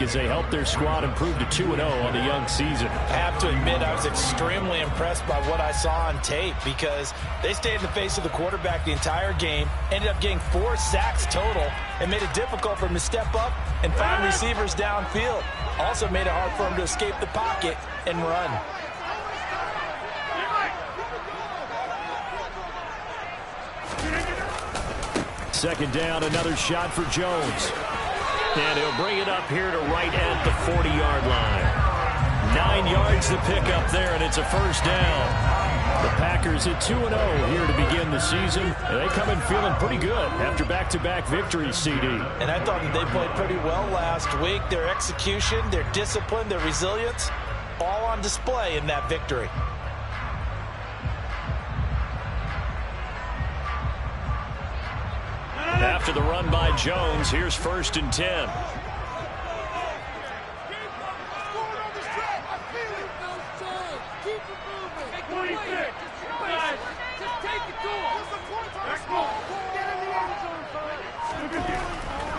as they help their squad improve to 2-0 on the young season. I have to admit, I was extremely impressed by what I saw on tape because they stayed in the face of the quarterback the entire game, ended up getting 4 sacks total, and made it difficult for him to step up and find receivers downfield. Also made it hard for him to escape the pocket and run. Second down, another shot for Jones. And he'll bring it up here to right at the 40-yard line. 9 yards to pick up there, and it's a first down. The Packers at 2-0 here to begin the season. And they come in feeling pretty good after back-to-back victories, CD. And I thought that they played pretty well last week. Their execution, their discipline, their resilience, all on display in that victory. After the run by Jones, here's 1st and 10.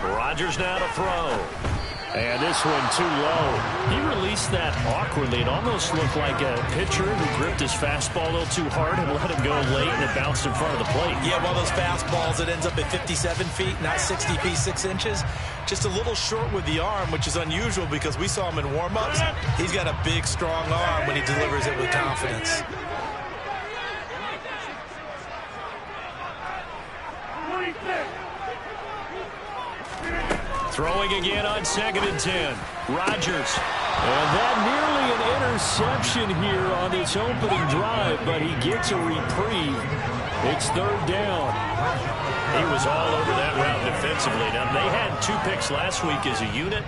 Rodgers now to throw. And this one too low. He released that awkwardly. It almost looked like a pitcher who gripped his fastball a little too hard and let him go late, and it bounced in front of the plate. Yeah, one of those fastballs that ends up at 57 feet, not 60 feet, 6 inches. Just a little short with the arm, which is unusual because we saw him in warm-ups. He's got a big, strong arm when he delivers it with confidence. Throwing again on 2nd and 10. Rodgers. And that nearly an interception here on this opening drive, but he gets a reprieve. It's 3rd down. He was all over that route defensively. Now, they had 2 picks last week as a unit.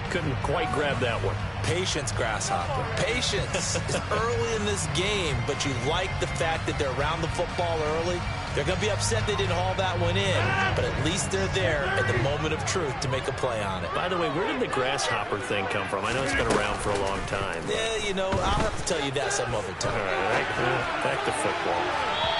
Couldn't quite grab that one. Patience, Grasshopper. Patience. It's early in this game, but you like the fact that they're around the football early. They're going to be upset they didn't haul that one in, but at least they're there at the moment of truth to make a play on it. By the way, where did the grasshopper thing come from? I know it's been around for a long time. Yeah, you know, I'll have to tell you that some other time. All right, back to football.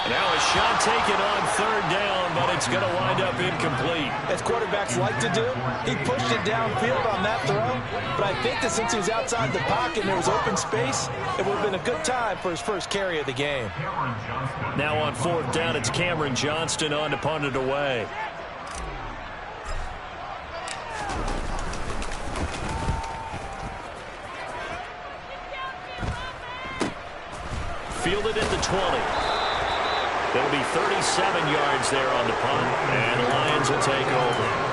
Now a shot taken on 3rd down, but it's going to wind up incomplete. As quarterbacks like to do, he pushed it downfield on that throw, but I think that since he was outside the pocket and there was open space, it would have been a good time for his first carry of the game. Now on 4th down, it's Cameron Johnston on to punt it away. Fielded at the 20. It'll be 37 yards there on the punt, and the Lions will take over.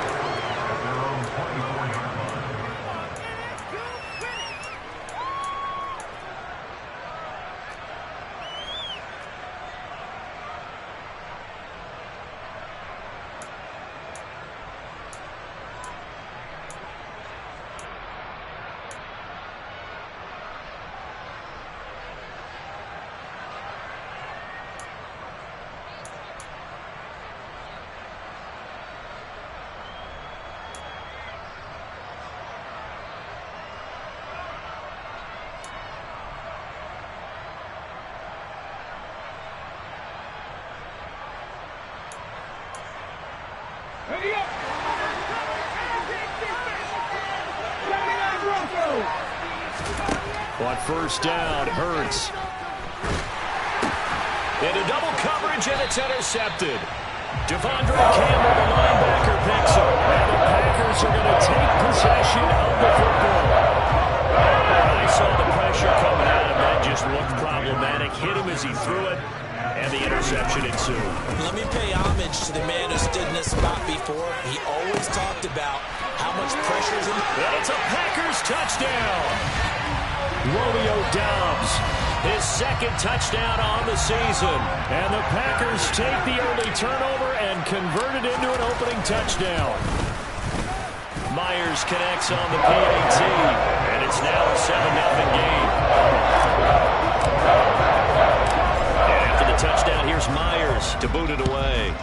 On 1st down, Hurts. Into double coverage, and it's intercepted. Devondre Campbell, the linebacker, picks him. And the Packers are going to take possession of the football. I saw the pressure coming at him. That just looked problematic. Hit him as he threw it, and the interception ensued. Let me pay homage to the man who stood in this spot before. He always talked about how much pressure is in the... And it's a Packers touchdown. Romeo Doubs, his 2nd touchdown on the season. And the Packers take the early turnover and convert it into an opening touchdown. Myers connects on the PAT, and it's now a 7-0 game. And after the touchdown, here's Myers to boot it away.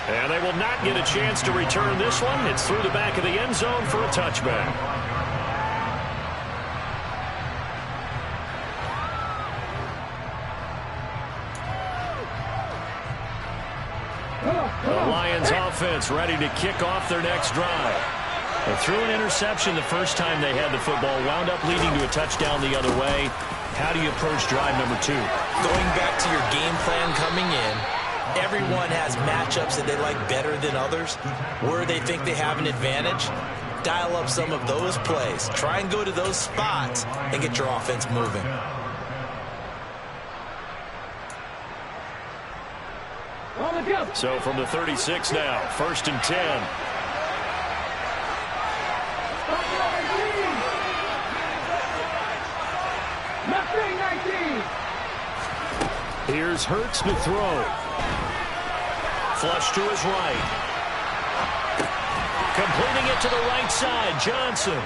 And they will not get a chance to return this one. It's through the back of the end zone for a touchback. The Lions offense offense ready to kick off their next drive. They threw an interception the first time they had the football, wound up leading to a touchdown the other way. How do you approach drive number 2? Going back to your game plan coming in, everyone has matchups that they like better than others, where they think they have an advantage. Dial up some of those plays. Try and go to those spots and get your offense moving. So from the 36 now, 1st and 10. Here's Hurts to throw. Flush to his right. Completing it to the right side, Johnson.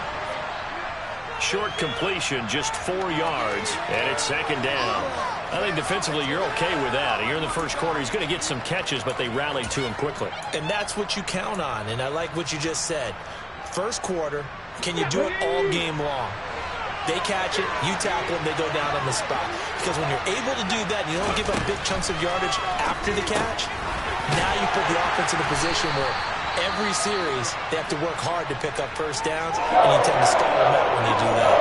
Short completion, just 4 yards, and it's 2nd down. I think defensively you're okay with that. Here in the first quarter, he's going to get some catches, but they rallied to him quickly. And that's what you count on, and I like what you just said. First quarter, can you do it all game long? They catch it, you tackle them, they go down on the spot. Because when you're able to do that and you don't give up big chunks of yardage after the catch, now you put the offense in a position where every series they have to work hard to pick up first downs, and you tend to stall them out when you do that.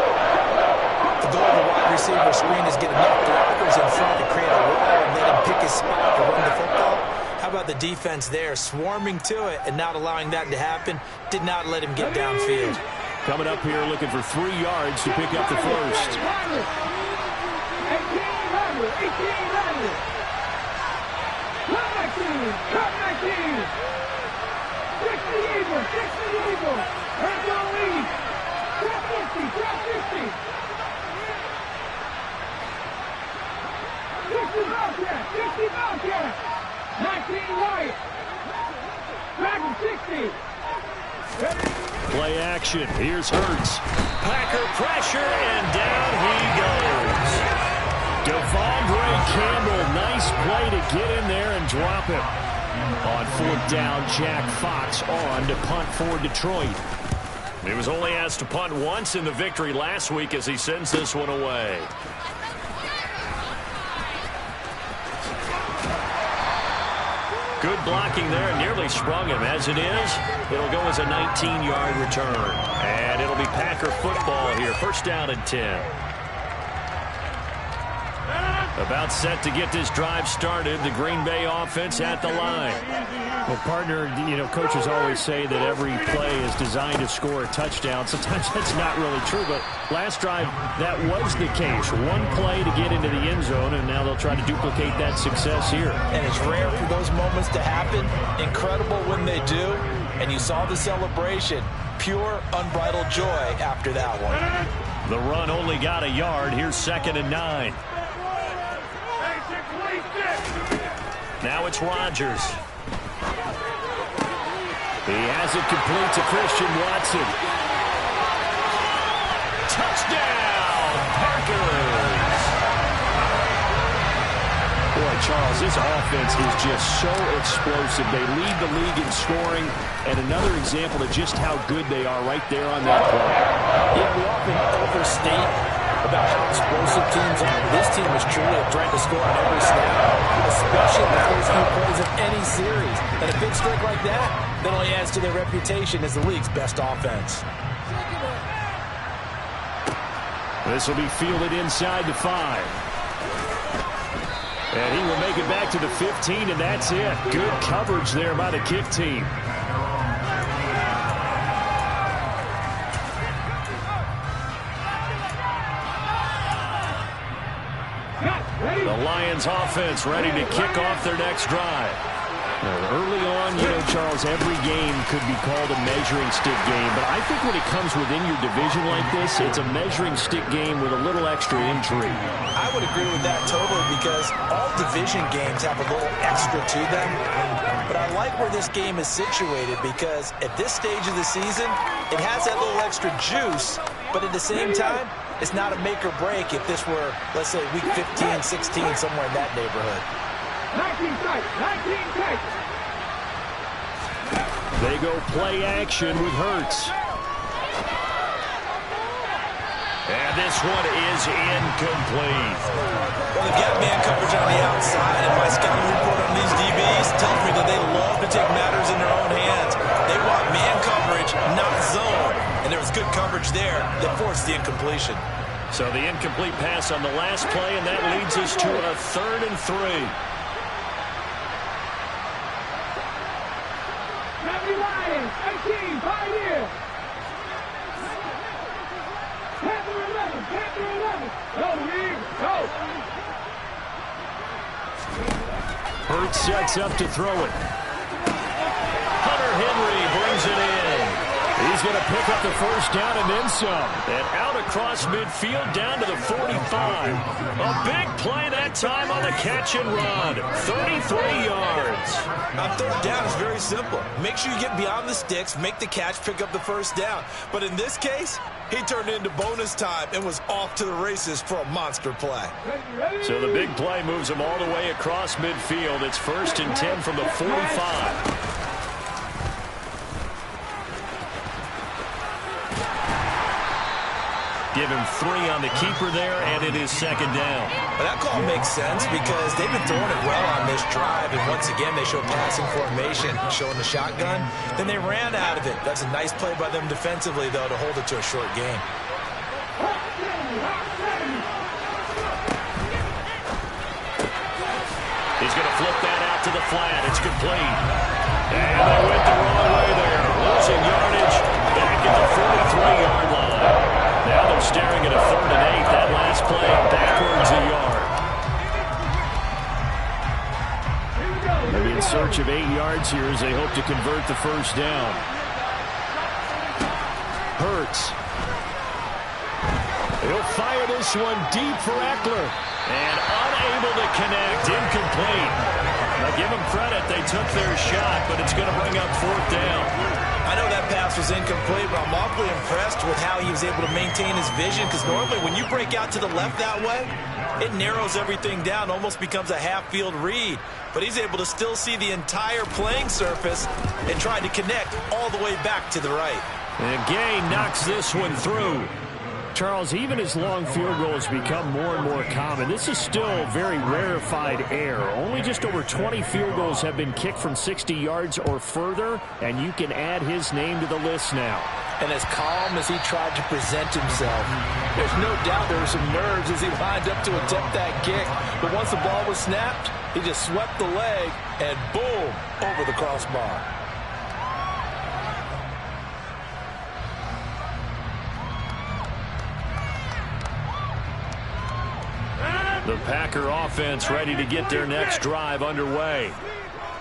The goal of the wide receiver screen is get enough blockers in front to create a wall and let him pick his spot to run the football. How about the defense there, swarming to it and not allowing that to happen? Did not let him get downfield. Coming up here looking for 3 yards to pick up the first. 18 right. Back to 60. Play action. Here's Hurts. Packer pressure, and down he goes. Devondre Campbell, nice play to get in there and drop him. On 4th down, Jack Fox on to punt for Detroit. He was only asked to punt once in the victory last week as he sends this one away. Good blocking there, nearly sprung him. As it is, it'll go as a 19-yard return. And it'll be Packer football here. 1st down and 10. About set to get this drive started. The Green Bay offense at the line. Well, partner, coaches always say that every play is designed to score a touchdown. Sometimes that's not really true, but last drive, that was the case. One play to get into the end zone, and now they'll try to duplicate that success here. And it's rare for those moments to happen. Incredible when they do. And you saw the celebration. Pure, unbridled joy after that one. The run only got a yard. Here's 2nd and 9. Now it's Rodgers. He has it complete to Christian Watson. Touchdown, Packers! Boy, Charles, this offense is just so explosive. They lead the league in scoring, and another example of just how good they are right there on that play. Yeah, we often overstate about how explosive teams are. This team is truly a threat to score on every snap, especially in the first few plays of any series. And a big streak like that only adds to their reputation as the league's best offense. This will be fielded inside the 5. And he will make it back to the 15, and that's it. Good coverage there by the kick team. The Lions offense ready to kick off their next drive. Early on, Charles, every game could be called a measuring stick game. But I think when it comes within your division like this, it's a measuring stick game with a little extra intrigue. I would agree with that totally because all division games have a little extra to them. But I like where this game is situated because at this stage of the season, it has that little extra juice. But at the same time, it's not a make or break if this were, let's say, week 15, 16, somewhere in that neighborhood. 19 tight, 19 tight. They go play action with Hurts. And And this one is incomplete. Well, they've got man coverage on the outside, and my scouting report on these DBs tells me that they love to take matters in their own hands. They want man coverage, not zone. And there was good coverage there that forced the incompletion. So the incomplete pass on the last play, and that leads us to a 3rd and 3. Miami Lions, 18, 5 here. Panther 11, Panther 11. Go, Reed, go. Hurts sets up to throw it. Hunter Henry brings it in. He's going to pick up the first down and then some. And out across midfield down to the 45. A big play that time on the catch and run. 33 yards. On 3rd down, it's very simple. Make sure you get beyond the sticks, make the catch, pick up the first down. But in this case, he turned it into bonus time and was off to the races for a monster play. So the big play moves him all the way across midfield. It's 1st and 10 from the 45. Give him 3 on the keeper there, and it is 2nd down. But that call makes sense because they've been throwing it well on this drive, and once again they show passing formation, showing the shotgun. Then they ran out of it. That's a nice play by them defensively, though, to hold it to a short game. He's going to flip that out to the flat. It's complete. And they went the wrong way there. Losing yardage back at the 43-yard line. Now they're staring at a 3rd and 8. That last play backwards a yard. They'll be in search of 8 yards here as they hope to convert the first down. Hurts. He'll fire this one deep for Eckler. And unable to connect. Incomplete. Now give them credit. They took their shot, but it's going to bring up 4th down. I know that pass was incomplete, but I'm awfully impressed with how he was able to maintain his vision, because normally when you break out to the left that way, it narrows everything down, almost becomes a half-field read. But he's able to still see the entire playing surface and try to connect all the way back to the right. And Gay knocks this one through. Charles, even as long field goals become more and more common, this is still very rarefied air. Only just over 20 field goals have been kicked from 60 yards or further, and you can add his name to the list now. And as calm as he tried to present himself, there's no doubt there were some nerves as he lined up to attempt that kick. But once the ball was snapped, he just swept the leg and boom, over the crossbar. The Packer offense ready to get their next drive underway.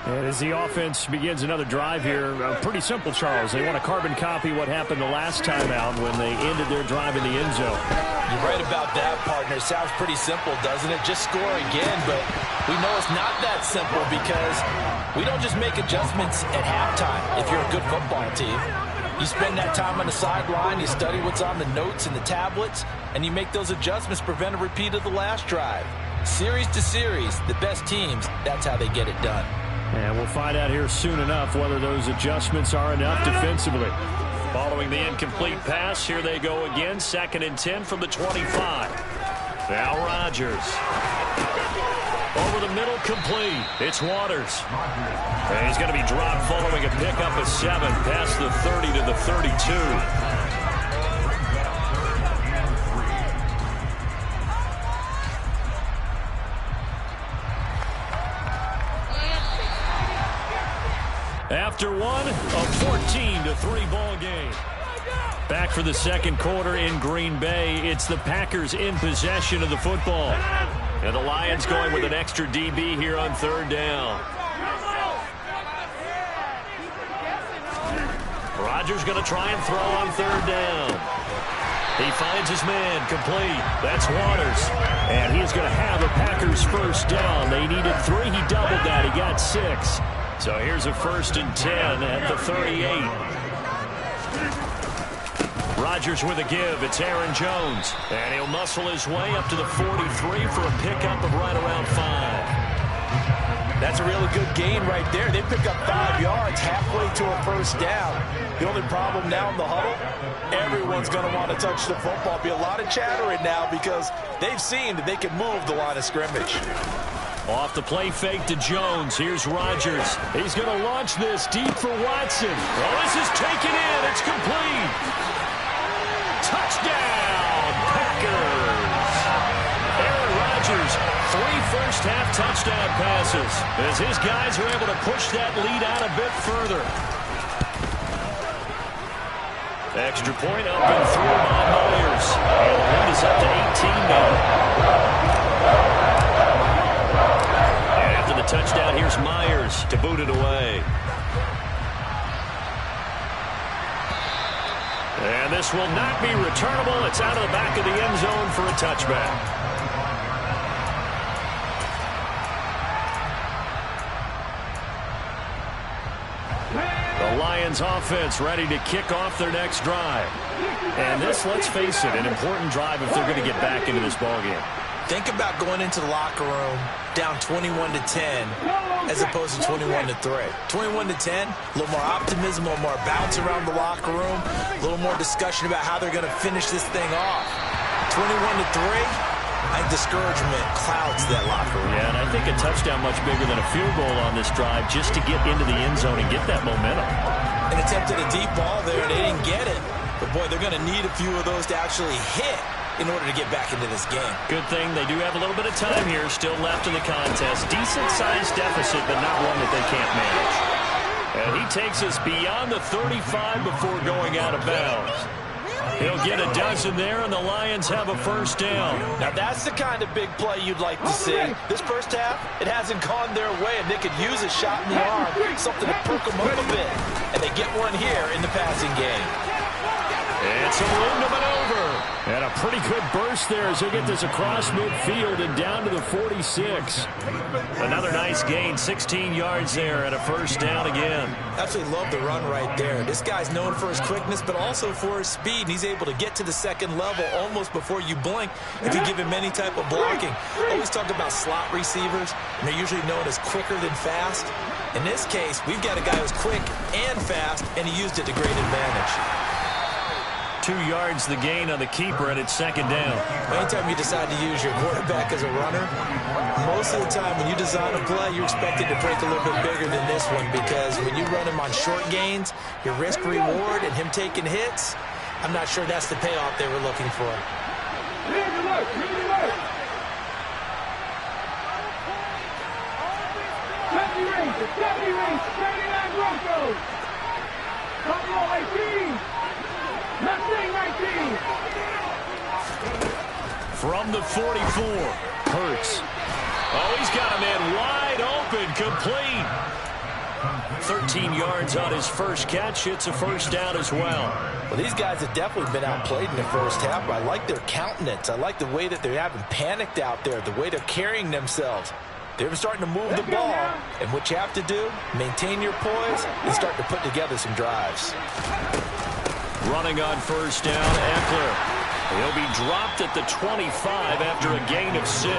And as the offense begins another drive here, pretty simple, Charles. They want to carbon copy what happened the last time out when they ended their drive in the end zone. You're right about that, partner. It sounds pretty simple, doesn't it? Just score again, but we know it's not that simple because we don't just make adjustments at halftime if you're a good football team. You spend that time on the sideline, you study what's on the notes and the tablets, and you make those adjustments, prevent a repeat of the last drive. Series to series, the best teams, that's how they get it done. And we'll find out here soon enough whether those adjustments are enough defensively. Following the incomplete pass, here they go again. 2nd and 10 from the 25. Now Rodgers. Over the middle, complete. It's Waters. And he's going to be dropped following a pickup of 7 past the 30 to the 32. After one, a 14-3 ball game. Back for the second quarter in Green Bay. It's the Packers in possession of the football. And the Lions going with an extra DB here on 3rd down. Rodgers going to try and throw on 3rd down. He finds his man, complete. That's Waters. And he's going to have a Packers first down. They needed 3. He doubled that. He got 6. So here's a 1st and 10 at the 38. Rodgers with a give. It's Aaron Jones. And he'll muscle his way up to the 43 for a pickup of right around 5. That's a really good gain right there. They pick up 5 yards halfway to a first down. The only problem now in the huddle, everyone's going to want to touch the football. Be a lot of chattering now because they've seen that they can move the line of scrimmage. Off the play fake to Jones. Here's Rodgers. He's going to launch this deep for Watson. Well, this is taken in. It's complete. Touchdown, Packers. Aaron Rodgers, 3 first-half touchdown passes as his guys are able to push that lead out a bit further. Extra point up and through by Myers. And the lead is up to 18 now. And after the touchdown, here's Myers to boot it away. And this will not be returnable. It's out of the back of the end zone for a touchback. The Lions offense ready to kick off their next drive. And this, let's face it, an important drive if they're going to get back into this ballgame. Think about going into the locker room down 21-10 as opposed to 21-3. 21-10, a little more optimism, a little more bounce around the locker room, a little more discussion about how they're going to finish this thing off. 21-3. I think discouragement clouds that locker room. Yeah, and I think a touchdown much bigger than a field goal on this drive just to get into the end zone and get that momentum. And attempted a deep ball there, and they didn't get it. But, boy, they're going to need a few of those to actually hit in order to get back into this game. Good thing they do have a little bit of time here still left in the contest. Decent-sized deficit, but not one that they can't manage. And he takes us beyond the 35 before going out of bounds. He'll get a dozen there, and the Lions have a first down. Now, that's the kind of big play you'd like to see. This first half, it hasn't gone their way, and they could use a shot in the arm, something to perk them up a bit. And they get one here in the passing game. It's a room to maneuver. And a pretty good burst there as he'll get this across midfield and down to the 46. Another nice gain, 16 yards there and a first down again. Absolutely love the run right there. This guy's known for his quickness, but also for his speed. And he's able to get to the second level almost before you blink if you give him any type of blocking. Always talk about slot receivers, and they're usually known as quicker than fast. In this case, we've got a guy who's quick and fast, and he used it to great advantage. 2 yards the gain on the keeper, and it's second down. Anytime you decide to use your quarterback as a runner, most of the time when you design a play, you're expected to break a little bit bigger than this one, because when you run him on short gains, your risk-reward and him taking hits, I'm not sure that's the payoff they were looking for. From the 44, Hurts. Oh, he's got a man wide open, complete. 13 yards on his first catch. It's a first down as well. Well, these guys have definitely been outplayed in the first half. I like their countenance. I like the way that they haven't panicked out there, the way they're carrying themselves. They're starting to move the ball, and what you have to do, maintain your poise and start to put together some drives. Running on first down, Eckler. He'll be dropped at the 25 after a gain of 6.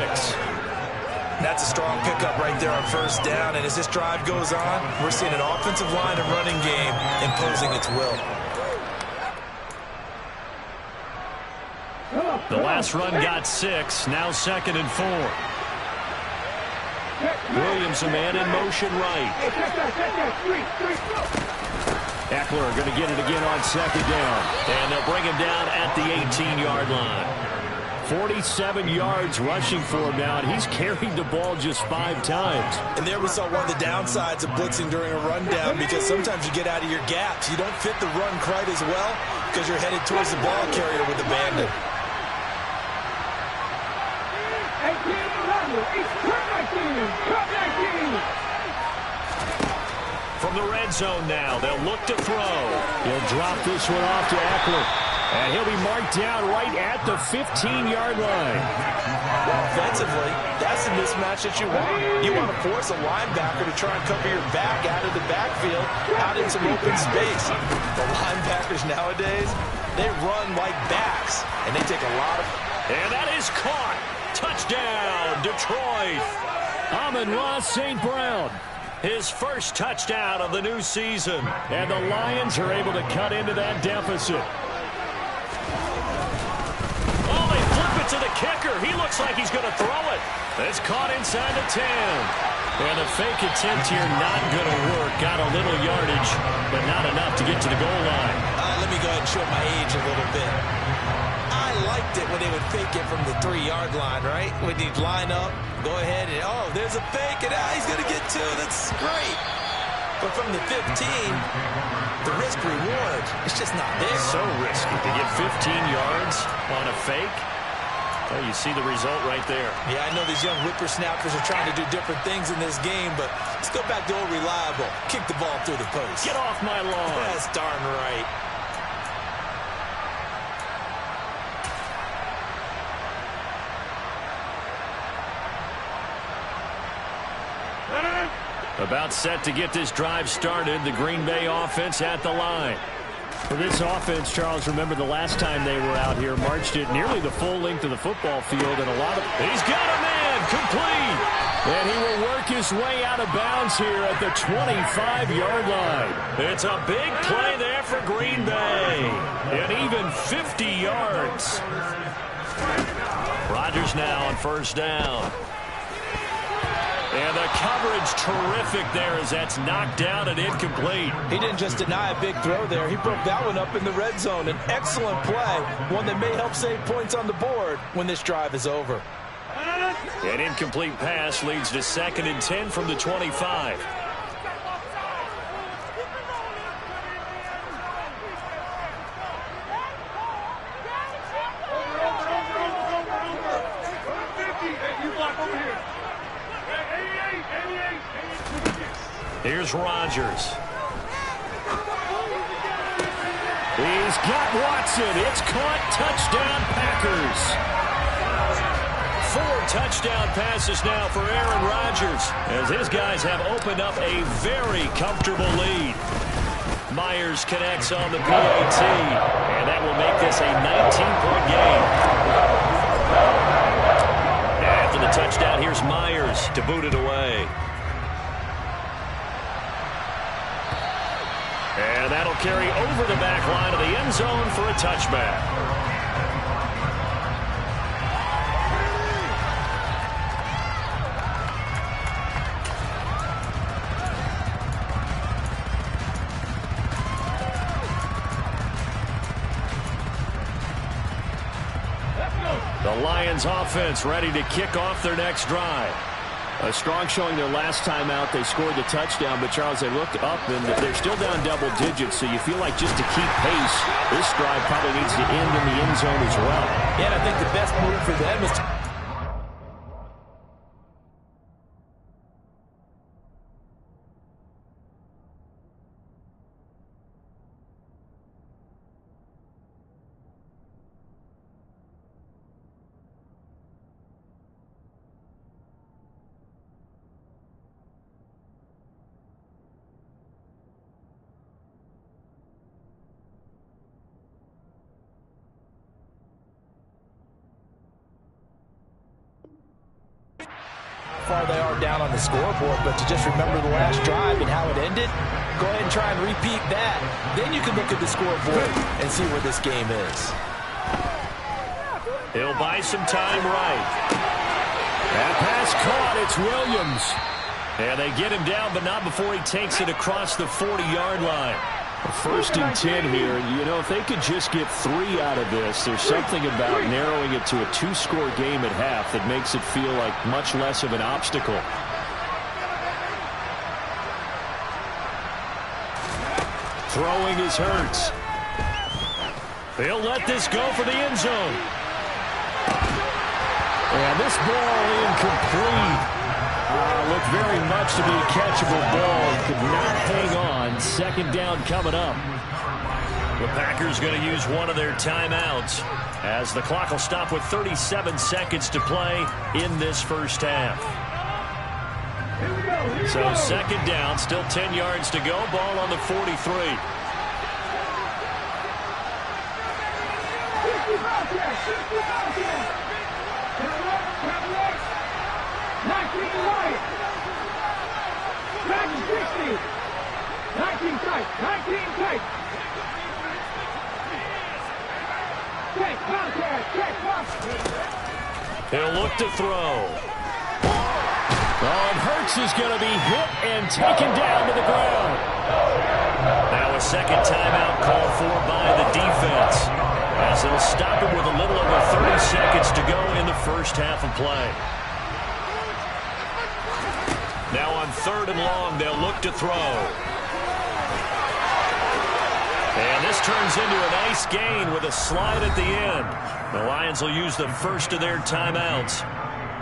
That's a strong pickup right there on first down, and as this drive goes on, we're seeing an offensive line and running game imposing its will. The last run got 6, now second and 4. Williams, a man in motion right. Eckler going to get it again on second down. And they'll bring him down at the 18-yard line. 47 yards rushing for him now, and he's carried the ball just 5 times. And there we saw one of the downsides of blitzing during a rundown, because sometimes you get out of your gaps. You don't fit the run quite as well because you're headed towards the ball carrier with the bandit. From the red zone now, they'll look to throw. He'll drop this one off to Eckler. And he'll be marked down right at the 15-yard line. Offensively, that's the mismatch that you want. You want to force a linebacker to try and cover your back out of the backfield, out in some open space. The linebackers nowadays, they run like backs, and they take a lot of... And that is caught. Touchdown, Detroit. Amon-Ra St. Brown. His first touchdown of the new season. And the Lions are able to cut into that deficit. Oh, they flip it to the kicker. He looks like he's going to throw it. It's caught inside the 10. And the fake attempt here not going to work. Got a little yardage, but not enough to get to the goal line. Let me go ahead and show my age a little bit. I liked it when they would fake it from the 3-yard line, right? When you'd line up, go ahead and, oh, there's a fake, and he's going to get 2. That's great. But from the 15, the risk-reward, it's just not there. So risky to get 15 yards on a fake. Well, you see the result right there. Yeah, I know these young whippersnappers are trying to do different things in this game, but let's go back to old reliable. Kick the ball through the post. Get off my lawn. That's darn right. About set to get this drive started. The Green Bay offense at the line. For this offense, Charles, remember the last time they were out here, marched it nearly the full length of the football field, and a lot of... He's got a man, complete. And he will work his way out of bounds here at the 25-yard line. It's a big play there for Green Bay. And even 50 yards. Rodgers now on first down. And the coverage terrific there as that's knocked down and incomplete. He didn't just deny a big throw there. He broke that one up in the red zone. An excellent play, one that may help save points on the board when this drive is over. An incomplete pass leads to 2nd and 10 from the 25. Here's Rodgers. He's got Watson. It's caught. Touchdown, Packers. 4 touchdown passes now for Aaron Rodgers as his guys have opened up a very comfortable lead. Myers connects on the PAT, and that will make this a 19-point game. After the touchdown, here's Myers to boot it away. And that'll carry over the back line of the end zone for a touchback. The Lions offense ready to kick off their next drive. A strong showing their last time out. They scored the touchdown, but, Charles, they looked up, and they're still down double digits, so you feel like just to keep pace, this drive probably needs to end in the end zone as well. Yeah, and I think the best move for them is to... far they are down on the scoreboard, but to just remember the last drive and how it ended, go ahead and try and repeat that. Then you can look at the scoreboard and see where this game is. He'll buy some time right. That pass caught. It's Williams. And they get him down, but not before he takes it across the 40-yard line. 1st and 10 here. You know, if they could just get 3 out of this, there's something about narrowing it to a 2-score game at half that makes it feel like much less of an obstacle. Throwing is Hurts. They'll let this go for the end zone. And this ball incomplete. Looked very much to be a catchable ball. Could not hang on. 2nd down coming up. The Packers going to use one of their timeouts as the clock will stop with 37 seconds to play in this first half. So 2nd down, still 10 yards to go. Ball on the 43. 19 right. Back 60. 19 tight. 19 tight. Check, contact, check, contact. He'll look to throw. Oh, and Hurts is going to be hit and taken down to the ground. Now a second timeout called for by the defense, as they'll stop him with a little over 30 seconds to go in the first half of play. Now on 3rd and long, they'll look to throw. And this turns into a nice gain with a slide at the end. The Lions will use the first of their timeouts,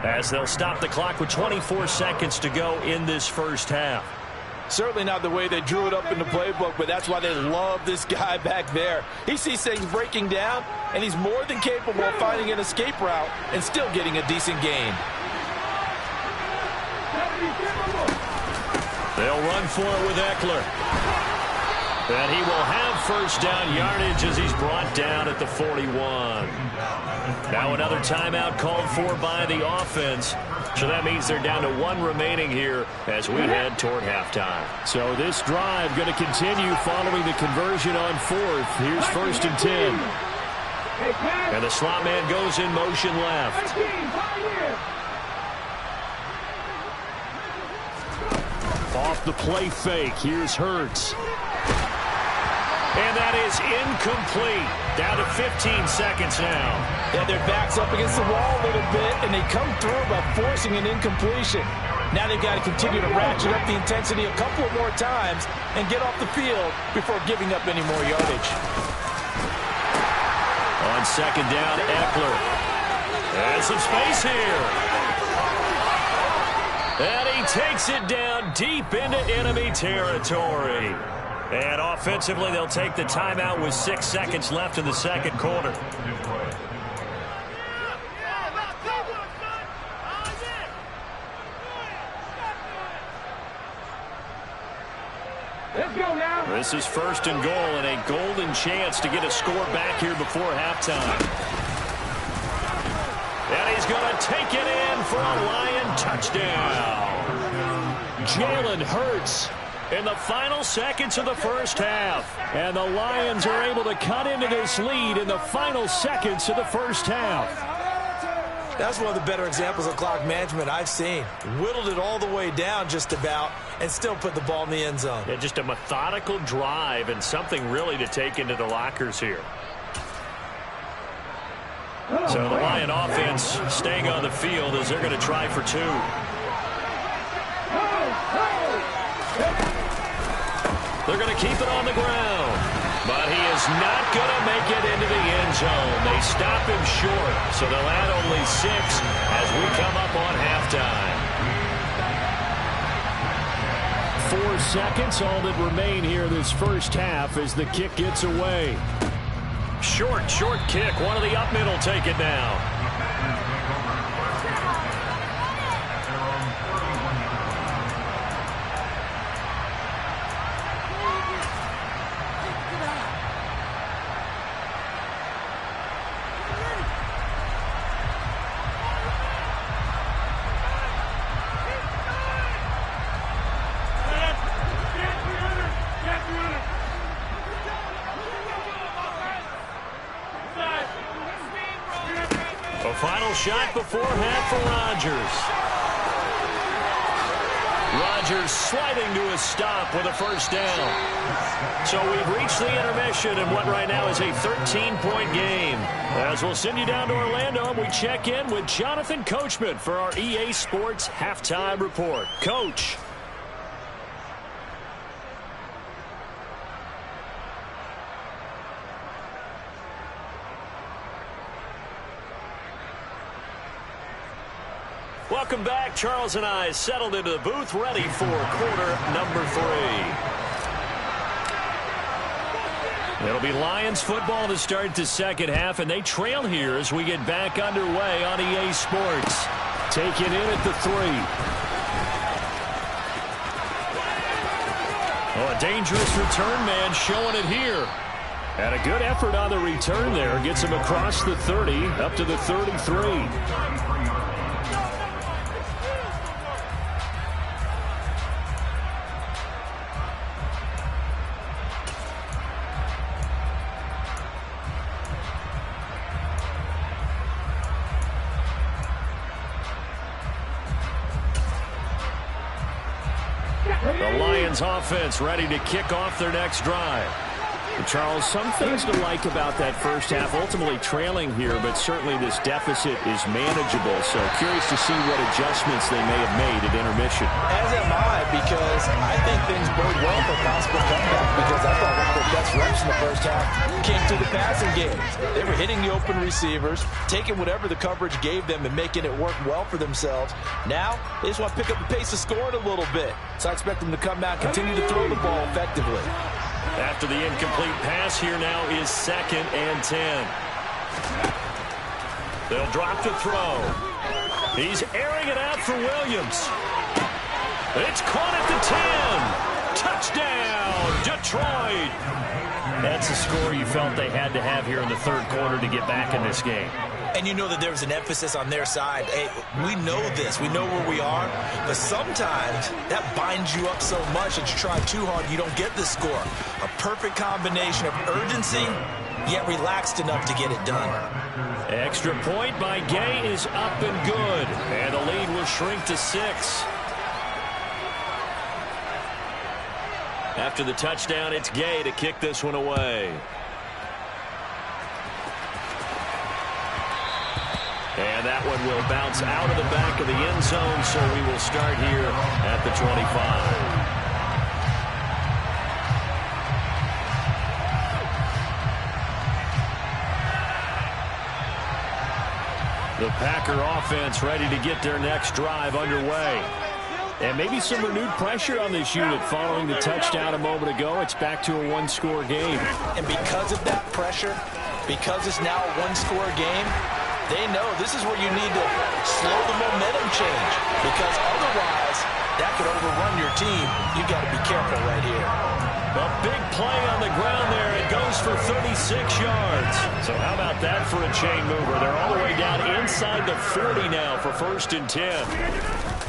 as they'll stop the clock with 24 seconds to go in this first half. Certainly not the way they drew it up in the playbook, but that's why they love this guy back there. He sees things breaking down, and he's more than capable of finding an escape route and still getting a decent gain. They'll run for it with Eckler. And he will have first down yardage as he's brought down at the 41. Now another timeout called for by the offense. So that means they're down to 1 remaining here as we head toward halftime. So this drive going to continue following the conversion on 4th. Here's 1st and 10. And the slot man goes in motion left. Off the play fake. Here's Hurts. And that is incomplete. Down to 15 seconds now. Yeah, their back's up against the wall a little bit, and they come through by forcing an incompletion. Now they've got to continue to ratchet up the intensity a couple of more times and get off the field before giving up any more yardage. On 2nd down, Eckler. And some space here. And he takes it down deep into enemy territory. And offensively, they'll take the timeout with 6 seconds left in the second quarter. Let's go now. This is 1st and goal and a golden chance to get a score back here before halftime. And he's going to take it in for a Lion touchdown. Jalen Hurts in the final seconds of the first half. And the Lions are able to cut into this lead in the final seconds of the first half. That's one of the better examples of clock management I've seen. Whittled it all the way down just about and still put the ball in the end zone. Yeah, just a methodical drive and something really to take into the lockers here. So the Lion offense staying on the field as they're going to try for 2. They're going to keep it on the ground. But he is not going to make it into the end zone. They stop him short. So they'll add only 6 as we come up on halftime. 4 seconds, all that remain here this first half as the kick gets away. Short kick. One of the up middle take it now. Final shot before half for Rodgers. Rodgers sliding to a stop with a first down. So we've reached the intermission in what right now is a 13-point game. As we'll send you down to Orlando, and we check in with Jonathan Coachman for our EA Sports Halftime Report. Coach. Welcome back. Charles and I settled into the booth, ready for quarter number 3. It'll be Lions football to start the second half, and they trail here as we get back underway on EA Sports. Take it in at the 3. Oh, a dangerous return man showing it here. And a good effort on the return there. Gets him across the 30, up to the 33. Lions offense ready to kick off their next drive. Charles, some things to like about that first half. Ultimately trailing here, but certainly this deficit is manageable. So curious to see what adjustments they may have made at intermission. As am I, because I think things bode well for possible comeback, because I thought one of their best reps in the first half came through the passing game. They were hitting the open receivers, taking whatever the coverage gave them and making it work well for themselves. Now, they just want to pick up the pace of scoring a little bit. So I expect them to come out and continue to throw the ball effectively. After the incomplete pass, here now is 2nd and 10. They'll drop the throw. He's airing it out for Williams. It's caught at the 10. Touchdown, Detroit. That's a score you felt they had to have here in the third quarter to get back in this game. And you know that there was an emphasis on their side. Hey, we know this. We know where we are. But sometimes that binds you up so much that you try too hard, you don't get the score. A perfect combination of urgency, yet relaxed enough to get it done. Extra point by Gay is up and good. And the lead will shrink to 6. After the touchdown, it's Gay to kick this one away. And that one will bounce out of the back of the end zone, so we will start here at the 25. The Packer offense ready to get their next drive underway. And maybe some renewed pressure on this unit following the touchdown a moment ago. It's back to a one-score game. And because of that pressure, because it's now a one-score game, they know this is where you need to slow the momentum change, because otherwise that could overrun your team. You've got to be careful right here. A big play on the ground there. It goes for 36 yards. So how about that for a chain mover? They're all the way down inside the 40 now for 1st and 10.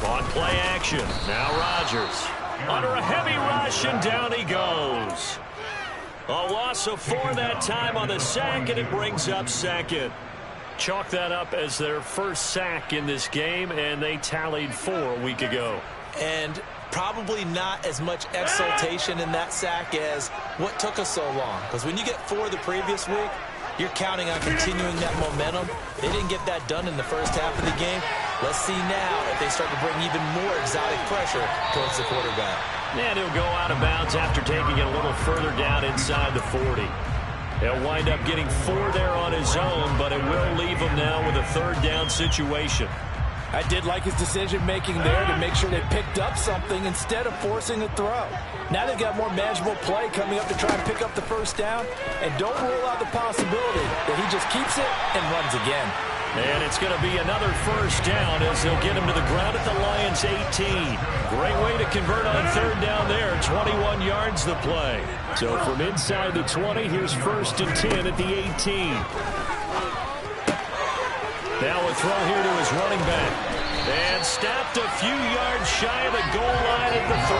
On play action. Now Rodgers. Under a heavy rush, and down he goes. A loss of 4 that time on the sack, and it brings up 2nd. Chalk that up as their first sack in this game, and they tallied 4 a week ago. And probably not as much exultation in that sack as what took us so long. Because when you get 4 the previous week, you're counting on continuing that momentum. They didn't get that done in the first half of the game. Let's see now if they start to bring even more exotic pressure towards the quarterback. And he'll go out of bounds after taking it a little further down inside the 40. He'll wind up getting 4 there on his own, but it will leave him now with a 3rd down situation. I did like his decision-making there to make sure they picked up something instead of forcing a throw. Now they've got more manageable play coming up to try and pick up the 1st down, and don't rule out the possibility that he just keeps it and runs again. And it's going to be another 1st down as they'll get him to the ground at the Lions' 18. Great way to convert on 3rd down there. 21 yards the play. So from inside the 20, here's 1st and 10 at the 18. Now a throw here to his running back. And stopped a few yards shy of the goal line at the 3.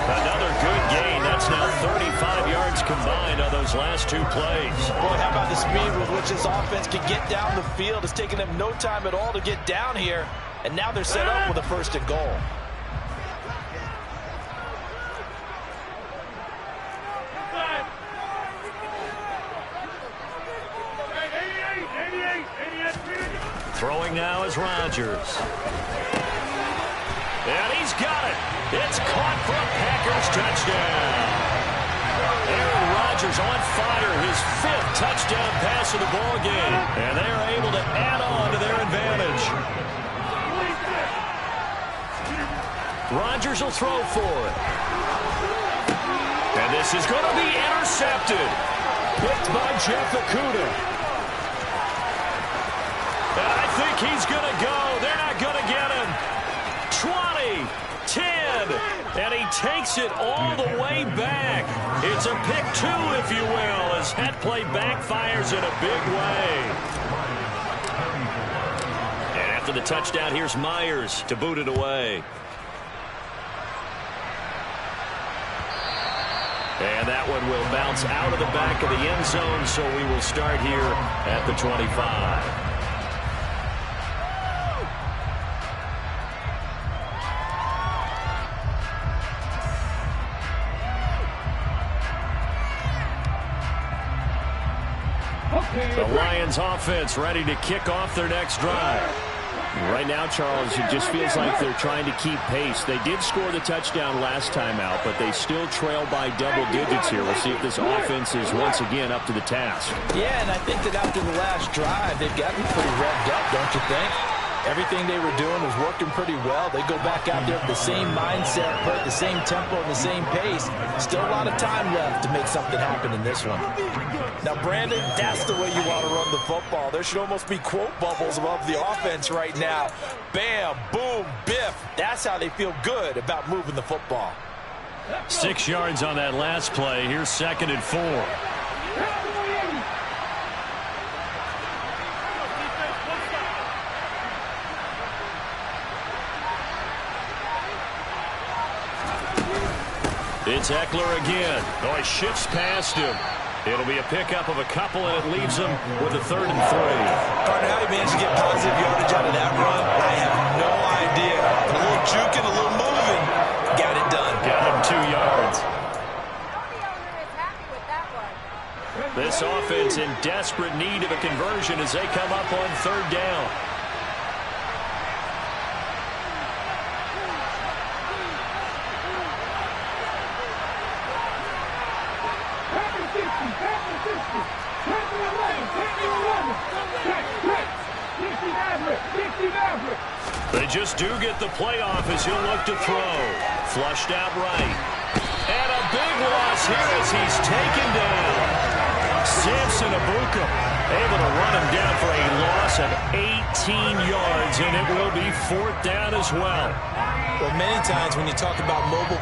Another good gain. That's now 35 yards combined on those last 2 plays. Boy, how about the speed with which this offense can get down the field? It's taken them no time at all to get down here. And now they're set up with a 1st and goal. Throwing now is Rodgers. And he's got it. It's caught for a Packers touchdown. Aaron Rodgers on fire, his 5th touchdown pass of the ball game. And they are able to add on to their advantage. Rodgers will throw for it. And this is going to be intercepted. Picked by Jeff Okudah. And I think he's going to go. They're not going to get him. 20, 10, and he takes it all the way back. It's a pick 2, if you will, as that play backfires in a big way. And after the touchdown, here's Myers to boot it away. And that one will bounce out of the back of the end zone, so we will start here at the 25. The Lions offense ready to kick off their next drive. Right now, Charles, it just feels like they're trying to keep pace. They did score the touchdown last time out, but they still trail by double digits here. We'll see if this offense is once again up to the task. Yeah, and I think that after the last drive, they've gotten pretty revved up, don't you think? Everything they were doing was working pretty well. They go back out there with the same mindset, play at the same tempo and the same pace. Still a lot of time left to make something happen in this one. Now, Brandon, that's the way you want to run the football. There should almost be quote bubbles above the offense right now. Bam, boom, biff. That's how they feel good about moving the football. 6 yards on that last play. Here's 2nd and 4. It's Eckler again. Oh, he shifts past him. It'll be a pickup of a couple, and it leaves them with a 3rd and 3. Partner, how he managed to get positive yardage out of that run, I have no idea. A little juking, a little moving. Got it done. Got him 2 yards. This offense in desperate need of a conversion as they come up on 3rd down. They just do get the playoff as he'll look to throw. Flushed out right. And a big loss here as he's taken down. Samson Abuka able to run him down for a loss of 18 yards, and it will be 4th down as well. Well, many times when you talk about mobile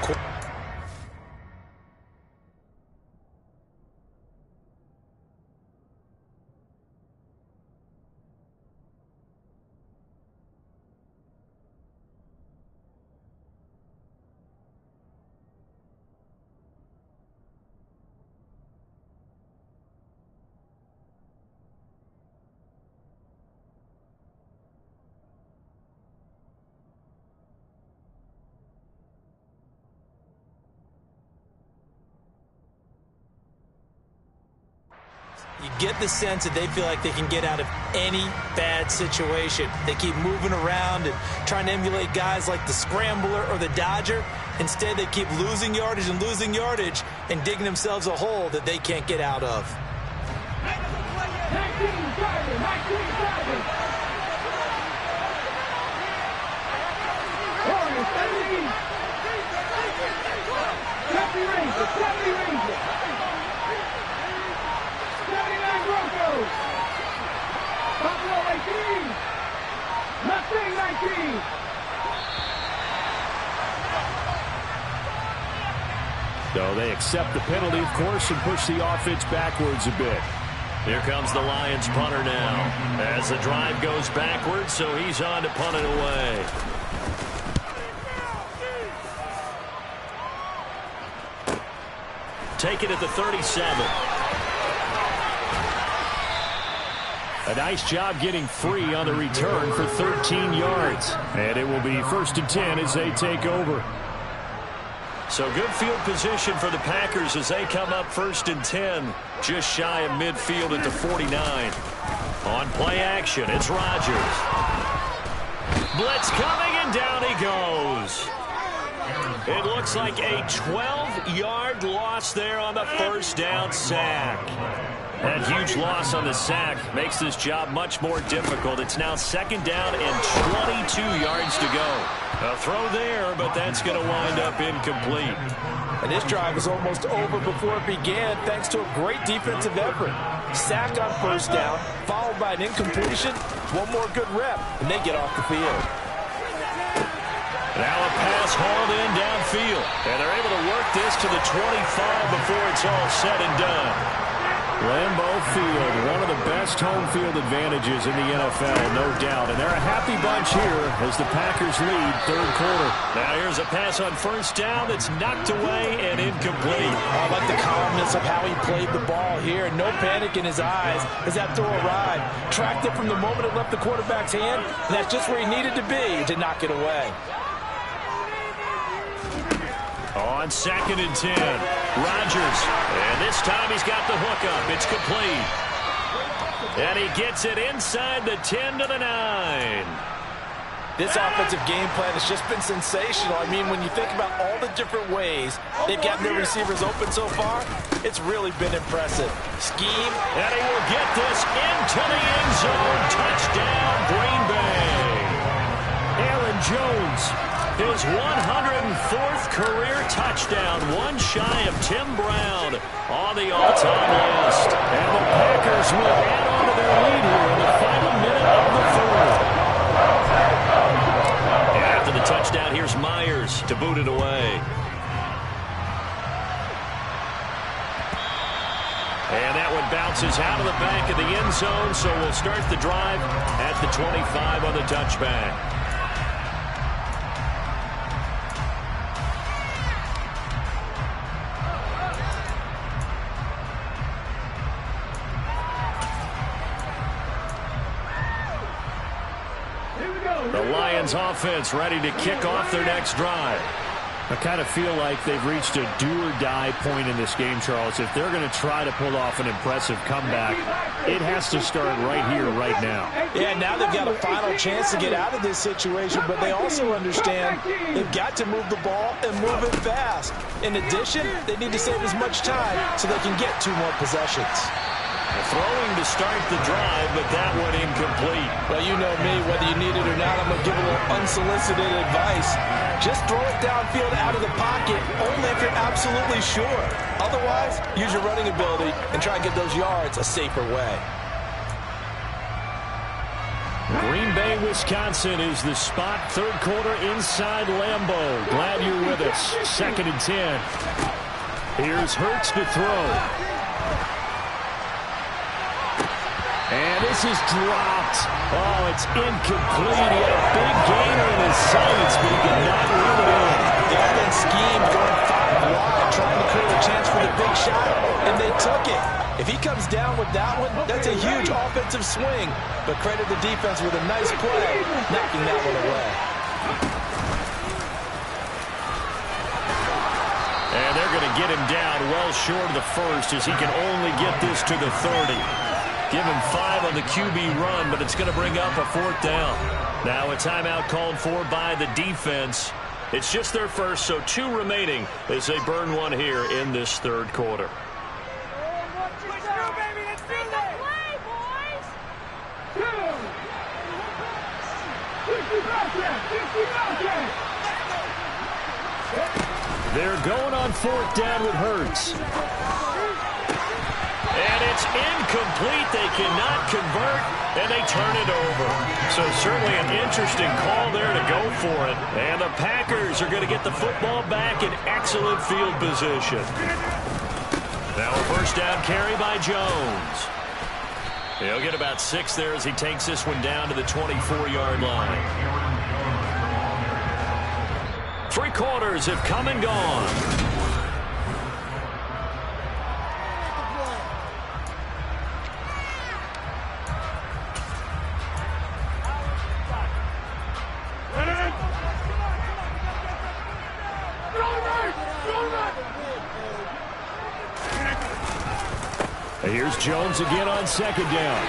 You get the sense that they feel like they can get out of any bad situation. They keep moving around and trying to emulate guys like the Scrambler or the Dodger. Instead, they keep losing yardage and digging themselves a hole that they can't get out of. 19 driving. Warriors, 70 Rangers. 79 Broncos. Buffalo 18. Mustang 19. So they accept the penalty, of course, and push the offense backwards a bit. Here comes the Lions punter now. As the drive goes backwards, so he's on to punt it away. Take it at the 37. A nice job getting free on the return for 13 yards. And it will be 1st and 10 as they take over. So good field position for the Packers as they come up 1st and 10, just shy of midfield at the 49. On play action, it's Rodgers. Blitz coming, and down he goes. It looks like a 12-yard loss there on the 1st down sack. That huge loss on the sack makes this job much more difficult. It's now 2nd down and 22 yards to go. A throw there, but that's going to wind up incomplete. And this drive was almost over before it began thanks to a great defensive effort. Sack on 1st down, followed by an incompletion. One more good rep, and they get off the field. Now a pass hauled in downfield. And they're able to work this to the 25 before it's all said and done. Lambeau Field, one of the best home field advantages in the NFL, no doubt. And they're a happy bunch here as the Packers lead 3rd quarter. Now here's a pass on 1st down that's knocked away and incomplete. I like the calmness of how he played the ball here. No panic in his eyes as that throw arrived. Tracked it from the moment it left the quarterback's hand, and that's just where he needed to be to knock it away. On 2nd and 10, Rodgers. And this time he's got the hook up. It's complete. And he gets it inside the 10 to the 9. This offensive game plan has just been sensational. I mean, when you think about all the different ways they've gotten their receivers open so far, it's really been impressive. Scheme. And he will get this into the end zone. Touchdown, Green Bay. Aaron Jones, his 104th career touchdown, one shy of Tim Brown on the all-time list. And the Packers will add on to their lead here in the final minute of the third. After the touchdown, here's Myers to boot it away. And that one bounces out of the back of the end zone, so we'll start the drive at the 25 on the touchback. The Lions offense ready to kick off their next drive. I kind of feel like they've reached a do-or-die point in this game, Charles. If they're going to try to pull off an impressive comeback, it has to start right here, right now. Yeah, now they've got a final chance to get out of this situation, but they also understand they've got to move the ball and move it fast. In addition, they need to save as much time so they can get 2 more possessions. Throwing to start the drive, but that one incomplete. Well, you know me, whether you need it or not, I'm going to give a little unsolicited advice. Just throw it downfield out of the pocket, only if you're absolutely sure. Otherwise, use your running ability and try and get those yards a safer way. Green Bay, Wisconsin is the spot. Third quarter inside Lambeau. Glad you're with us. 2nd and 10. Here's Hurts to throw. And this is dropped. Oh, it's incomplete. He had a big gainer in his sights, but he could not reel it in. The offense schemed going 5 wide, trying to create a chance for the big shot, and they took it. If he comes down with that one, that's a huge offensive swing. But credit the defense with a nice play, knocking that one away. And they're going to get him down well short of the first as he can only get this to the 30. Give him 5 on the QB run, but it's going to bring up a 4th down. Now a timeout called for by the defense. It's just their first, so 2 remaining as they burn one here in this third quarter. They're going on 4th down with Hurts. And it's incomplete. They cannot convert, and they turn it over. So certainly an interesting call there to go for it. And the Packers are going to get the football back in excellent field position. Now a first down carry by Jones. He'll get about 6 there as he takes this one down to the 24-yard line. 3 quarters have come and gone. Here's Jones again on 2nd down.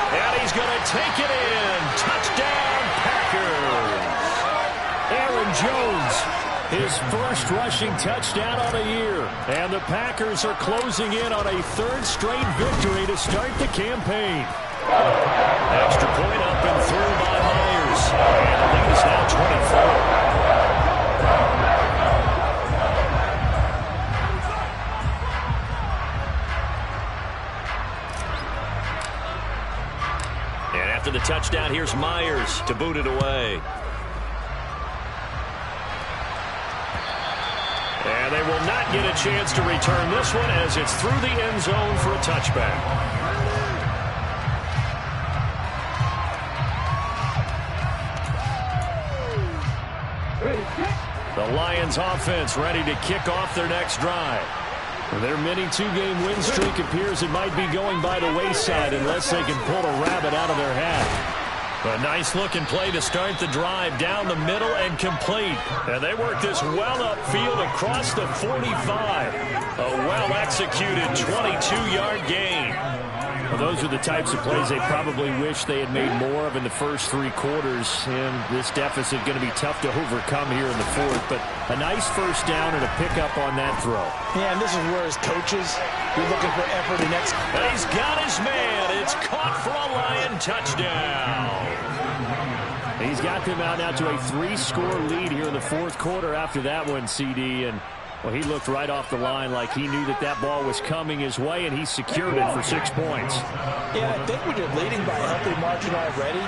And he's going to take it in. Touchdown, Packers. Aaron Jones, his first rushing touchdown on the year. And the Packers are closing in on a 3rd straight victory to start the campaign. Extra point up and through by Myers. And the lead is now 24. After the touchdown, here's Myers to boot it away. And they will not get a chance to return this one as it's through the end zone for a touchback. The Lions offense ready to kick off their next drive. Their mini 2-game win streak appears it might be going by the wayside unless they can pull a rabbit out of their hat. A nice-looking play to start the drive down the middle and complete. And they work this well upfield across the 45. A well-executed 22-yard gain. Well, those are the types of plays they probably wish they had made more of in the first 3 quarters. And this deficit going to be tough to overcome here in the fourth. But a nice first down and a pickup on that throw. Yeah, and this is where his coaches, you're looking for effort and execution. He's got his man. It's caught for a Lion touchdown. He's got them out now to a 3-score lead here in the fourth quarter after that one, CD. And, well, he looked right off the line like he knew that that ball was coming his way, and he secured it for 6 points. Yeah, I think when you're leading by a healthy margin already,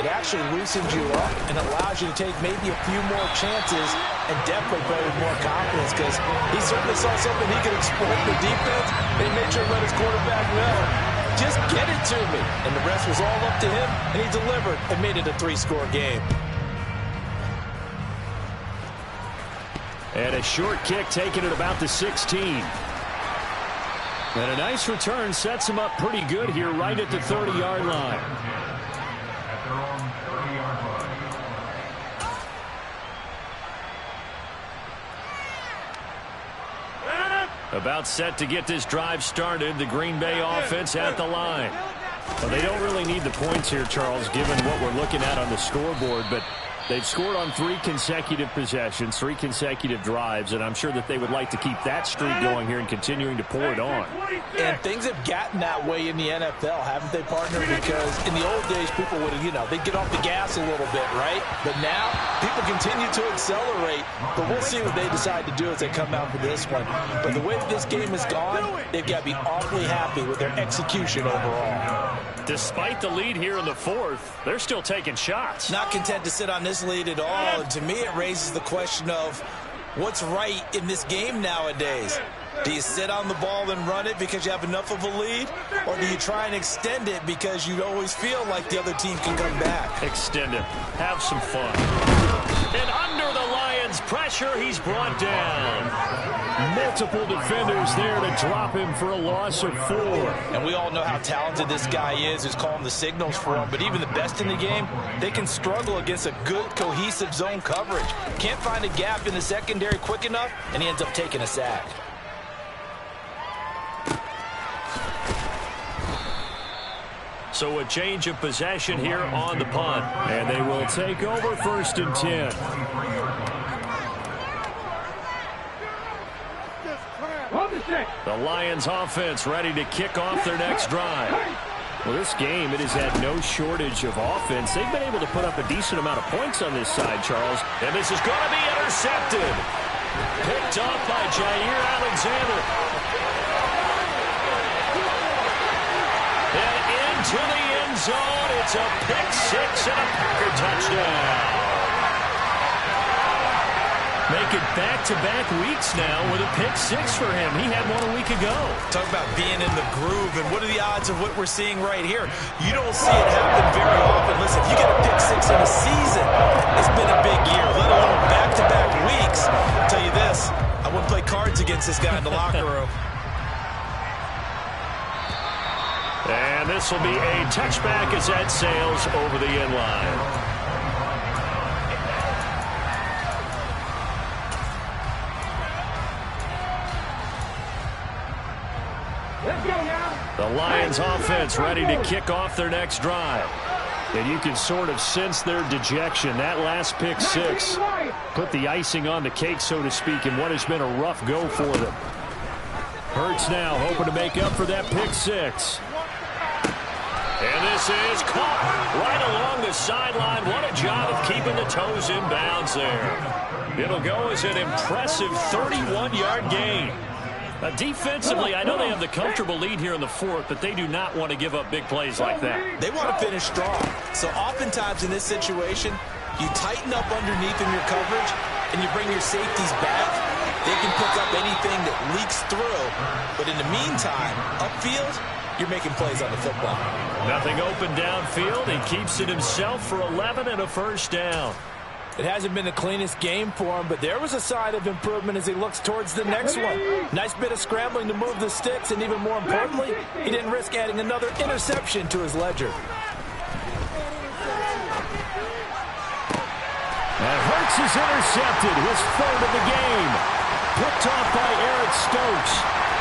it actually loosens you up and allows you to take maybe a few more chances and definitely play with more confidence, because he certainly saw something he could exploit in the defense, and he made sure to let his quarterback know, just get it to me. And the rest was all up to him, and he delivered and made it a 3-score game. And a short kick taken at about the 16. And a nice return sets him up pretty good here right at the 30-yard line. About set to get this drive started. The Green Bay offense at the line. Well, they don't really need the points here, Charles, given what we're looking at on the scoreboard, but they've scored on 3 consecutive possessions, 3 consecutive drives, and I'm sure that they would like to keep that streak going here and continuing to pour it on. And things have gotten that way in the NFL, haven't they, partner? Because in the old days, people would, they'd get off the gas a little bit, right? But now, people continue to accelerate, but we'll see what they decide to do as they come out for this one. But the way that this game has gone, they've got to be awfully happy with their execution overall. Despite the lead here in the fourth, they're still taking shots. Not content to sit on this lead at all, and to me it raises the question of what's right in this game nowadays. Do you sit on the ball and run it because you have enough of a lead, or do you try and extend it because you always feel like the other team can come back? Extend it. Have some fun. And under the Lions' pressure, he's brought down. Multiple defenders there to drop him for a loss of 4. And we all know how talented this guy is who's calling the signals for him. But even the best in the game, they can struggle against a good, cohesive zone coverage. Can't find a gap in the secondary quick enough, and he ends up taking a sack. So a change of possession here on the punt. And they will take over 1st and 10. The Lions offense ready to kick off their next drive. Well, this game, it has had no shortage of offense. They've been able to put up a decent amount of points on this side, Charles. And this is going to be intercepted. Picked off by Jair Alexander. And into the end zone. It's a pick 6 and a Packer touchdown. Make it back-to-back weeks now with a pick 6 for him. He had one a week ago. Talk about being in the groove, and what are the odds of what we're seeing right here? You don't see it happen very often. Listen, if you get a pick 6 in a season, it's been a big year, let alone back-to-back weeks. I'll tell you this, I wouldn't play cards against this guy in the locker room. And this will be a touchback as that sails over the end line. The Lions offense ready to kick off their next drive. And you can sort of sense their dejection. That last pick 6 put the icing on the cake, so to speak, in what has been a rough go for them. Hurts now, hoping to make up for that pick 6. And this is caught right along the sideline. What a job of keeping the toes in bounds there. It'll go as an impressive 31-yard gain. Defensively, I know they have the comfortable lead here in the fourth, but they do not want to give up big plays like that. They want to finish strong. So oftentimes in this situation, you tighten up underneath in your coverage, and you bring your safeties back. They can pick up anything that leaks through. But in the meantime, upfield, you're making plays on the football. Nothing open downfield. He keeps it himself for 11 and a first down. It hasn't been the cleanest game for him, but there was a sign of improvement as he looks towards the next one. Nice bit of scrambling to move the sticks, and even more importantly, he didn't risk adding another interception to his ledger. Stokes is intercepted, his third of the game. Picked off by Eric Stokes.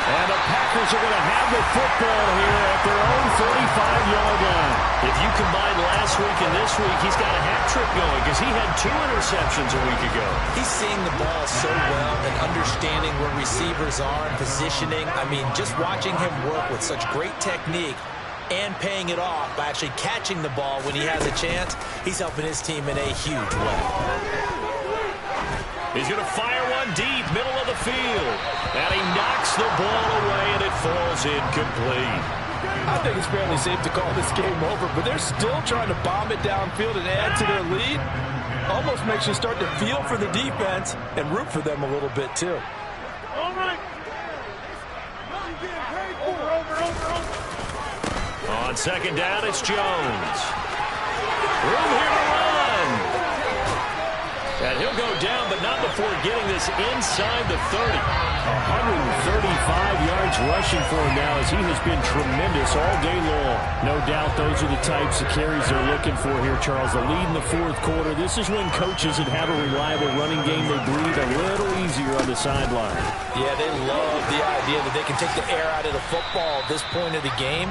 And the Packers are going to have the football here at their own 35-yard line. If you combine last week and this week, he's got a hat trick going because he had 2 interceptions a week ago. He's seeing the ball so well and understanding where receivers are and positioning. I mean, just watching him work with such great technique and paying it off by actually catching the ball when he has a chance, he's helping his team in a huge way. He's going to fire one deep, middle of the field. And he knocks the ball away, and it falls incomplete. I think it's fairly safe to call this game over, but they're still trying to bomb it downfield and add to their lead. Almost makes you start to feel for the defense and root for them a little bit, too. All right. On second down, it's Jones. Room here to run. And he'll go down, but not before getting this inside the 30. 135 yards rushing for him now as he has been tremendous all day long. No doubt those are the types of carries they're looking for here, Charles. The lead in the fourth quarter. This is when coaches that have a reliable running game, they breathe a little easier on the sideline. Yeah, they love the idea that they can take the air out of the football at this point of the game.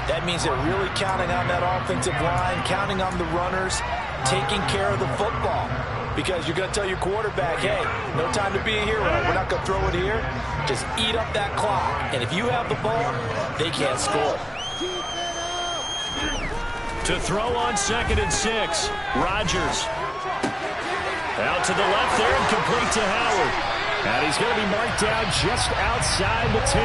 That means they're really counting on that offensive line, counting on the runners, taking care of the football. Because you're going to tell your quarterback, hey, no time to be a hero. We're not going to throw it here. Just eat up that clock. And if you have the ball, they can't score. To throw on 2nd and 6, Rodgers. Out to the left there and complete to Howard. And he's going to be marked down just outside the 10.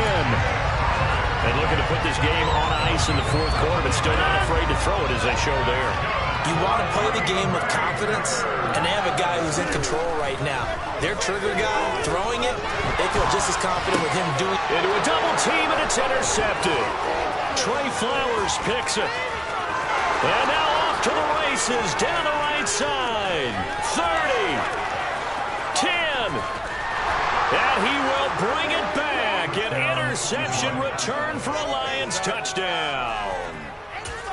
And looking to put this game on ice in the fourth quarter, but still not afraid to throw it as they show there. You want to play the game with confidence, and they have a guy who's in control right now. Their trigger guy throwing it, they feel just as confident with him doing it. Into a double team, and it's intercepted. Trey Flowers picks it. And now off to the races, down the right side. 30, 10. And he will bring it back. An interception return for a Lions touchdown.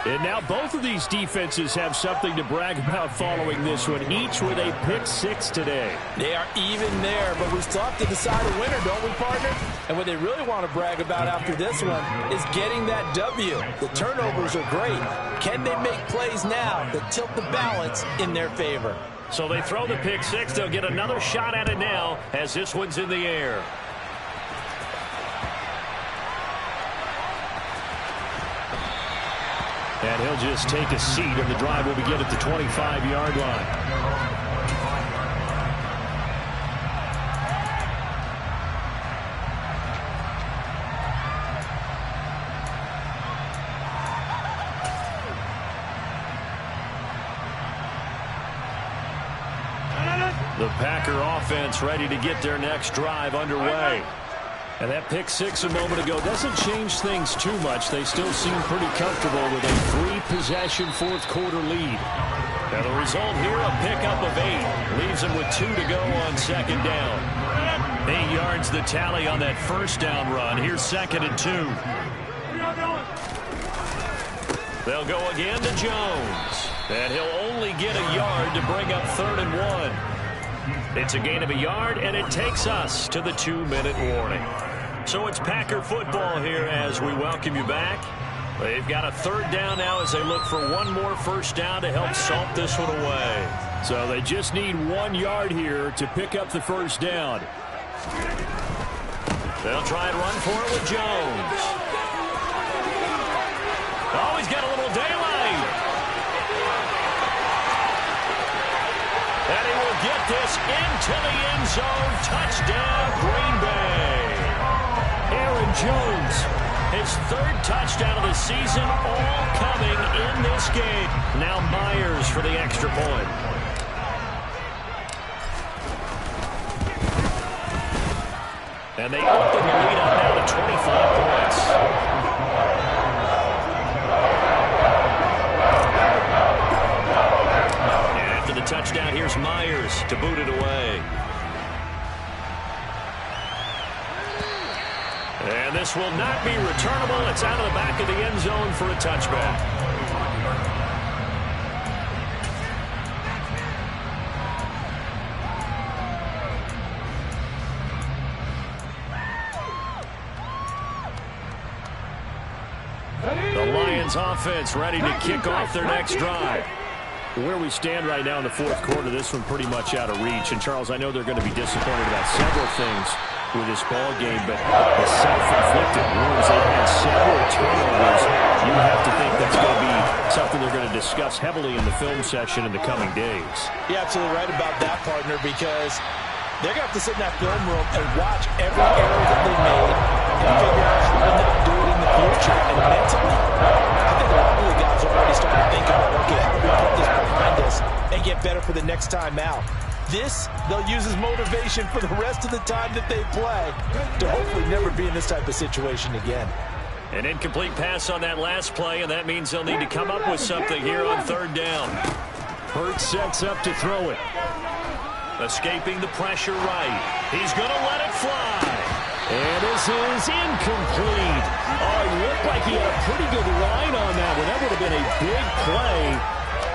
And now both of these defenses have something to brag about following this one, each with a pick 6 today. They are even there, but we still have to decide a winner, don't we, partner? And what they really want to brag about after this one is getting that W. The turnovers are great. Can they make plays now that tilt the balance in their favor? So they throw the pick 6. They'll get another shot at it now as this one's in the air. And he'll just take a seat, and the drive will begin at the 25-yard line. The Packer offense ready to get their next drive underway. And that pick 6 a moment ago doesn't change things too much. They still seem pretty comfortable with a 3-possession fourth-quarter lead. And the result here, a pickup of 8. Leaves them with 2 to go on second down. 8 yards the tally on that first down run. Here's 2nd and 2. They'll go again to Jones. And he'll only get a yard to bring up 3rd and 1. It's a gain of a yard, and it takes us to the 2-minute warning. So it's Packer football here as we welcome you back. They've got a 3rd down now as they look for one more first down to help salt this one away. So they just need 1 yard here to pick up the first down. They'll try and run for it with Jones. Oh, he's got a little daylight. And he will get this into the end zone. Touchdown, Green Bay. Aaron Jones, his 3rd touchdown of the season, all coming in this game. Now Myers for the extra point. And they open the lead up now to 25 points. And after the touchdown, here's Myers to boot it away. And this will not be returnable. It's out of the back of the end zone for a touchback. The Lions offense ready to kick off their next drive. Where we stand right now in the fourth quarter, this one pretty much out of reach. And, Charles, I know they're going to be disappointed about several things with this ball game, but the self-inflicted wounds, they've had several turnovers. You have to think that's going to be something they're going to discuss heavily in the film session in the coming days. You're absolutely right about that, partner, because they're going to have to sit in that film room and watch every error that they made and figure out how to not do it in the future. And mentally, I think a lot of the guys are already starting to think about, okay, how do we put this behind us and get better for the next time out? This, they'll use as motivation for the rest of the time that they play to hopefully never be in this type of situation again. An incomplete pass on that last play, and that means they'll need to come up with something here on third down. Hurts sets up to throw it. Escaping the pressure right. He's going to let it fly. And this is incomplete. Oh, it looked like he had a pretty good line on that one. That would have been a big play,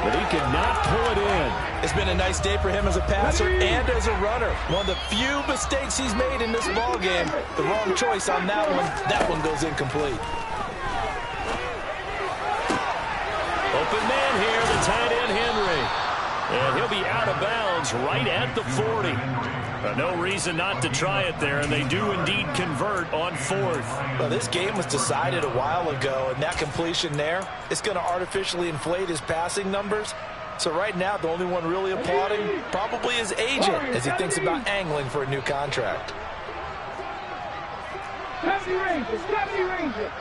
but he could not pull it in. It's been a nice day for him as a passer and as a runner. One of the few mistakes he's made in this ball game. The wrong choice on that one. That one goes incomplete. Open man here, the tight end Henry. And he'll be out of bounds right at the 40. No reason not to try it there, and they do indeed convert on fourth. Well, this game was decided a while ago, and that completion there, it's going to artificially inflate his passing numbers. So right now, the only one really applauding probably his agent as he thinks about angling for a new contract. 70 Rangers, 70 Rangers.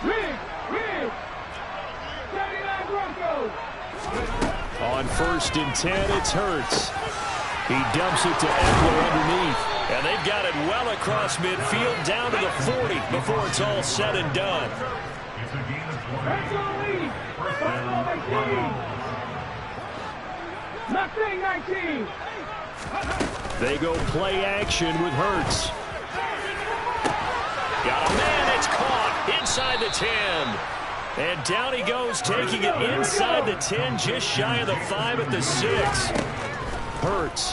Rig. 79 Broncos. On 1st and 10, it's Hurts. He dumps it to Eckler underneath. And they've got it well across midfield down to the 40 before it's all said and done. Hurts on the lead. Hurts on 18. Nothing 19. They go play action with Hurts. Got a man, it's caught inside the 10. And down he goes, taking it inside the 10, just shy of the 5 at the 6. Hurts.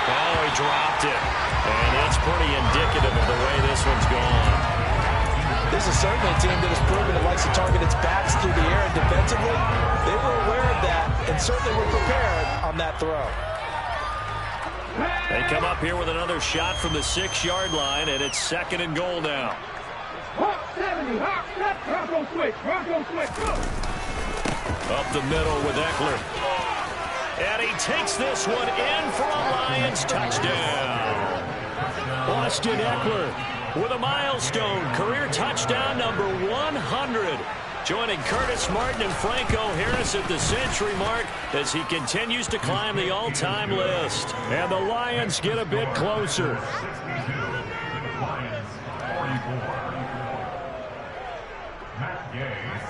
Oh, he dropped it. And that's pretty indicative of the way this one's gone. This is certainly a team that has proven it likes to target its backs through the air and defensively. They were aware of that and certainly were prepared on that throw. They come up here with another shot from the 6-yard line, and it's 2nd and goal now. Hawk 70, Hawk left, Bronco switch, go! Up the middle with Eckler. And he takes this one in for a Lions touchdown. Austin Eckler with a milestone career touchdown number 100. Joining Curtis Martin and Franco Harris at the century mark as he continues to climb the all-time list. And the Lions get a bit closer.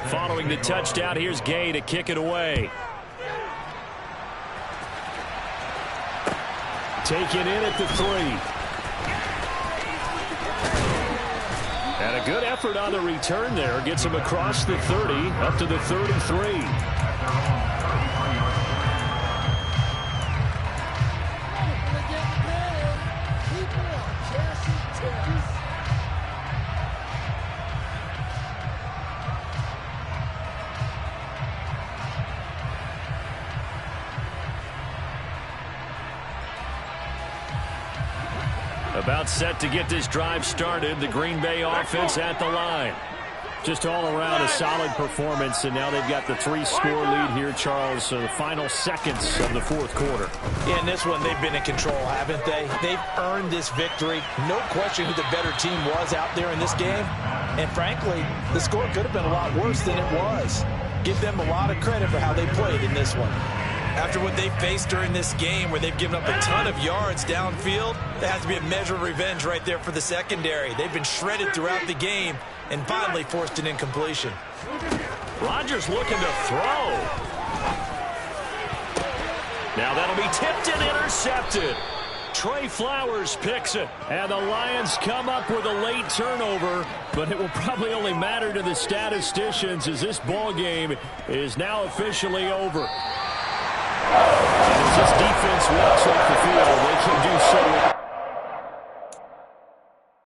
Following the touchdown, here's Gay to kick it away. Taken in at the 3. And a good effort on the return there. Gets him across the 30, up to the 33. About set to get this drive started. The Green Bay offense at the line. Just all around a solid performance, and now they've got the 3-score lead here, Charles. So the final seconds of the fourth quarter. Yeah, in this one, they've been in control, haven't they? They've earned this victory. No question who the better team was out there in this game. And frankly, the score could have been a lot worse than it was. Give them a lot of credit for how they played in this one. After what they faced during this game where they've given up a ton of yards downfield, there has to be a measure of revenge right there for the secondary. They've been shredded throughout the game and finally forced an incompletion. Rodgers looking to throw. Now that'll be tipped and intercepted. Trey Flowers picks it. And the Lions come up with a late turnover, but it will probably only matter to the statisticians as this ball game is now officially over. As this defense walks like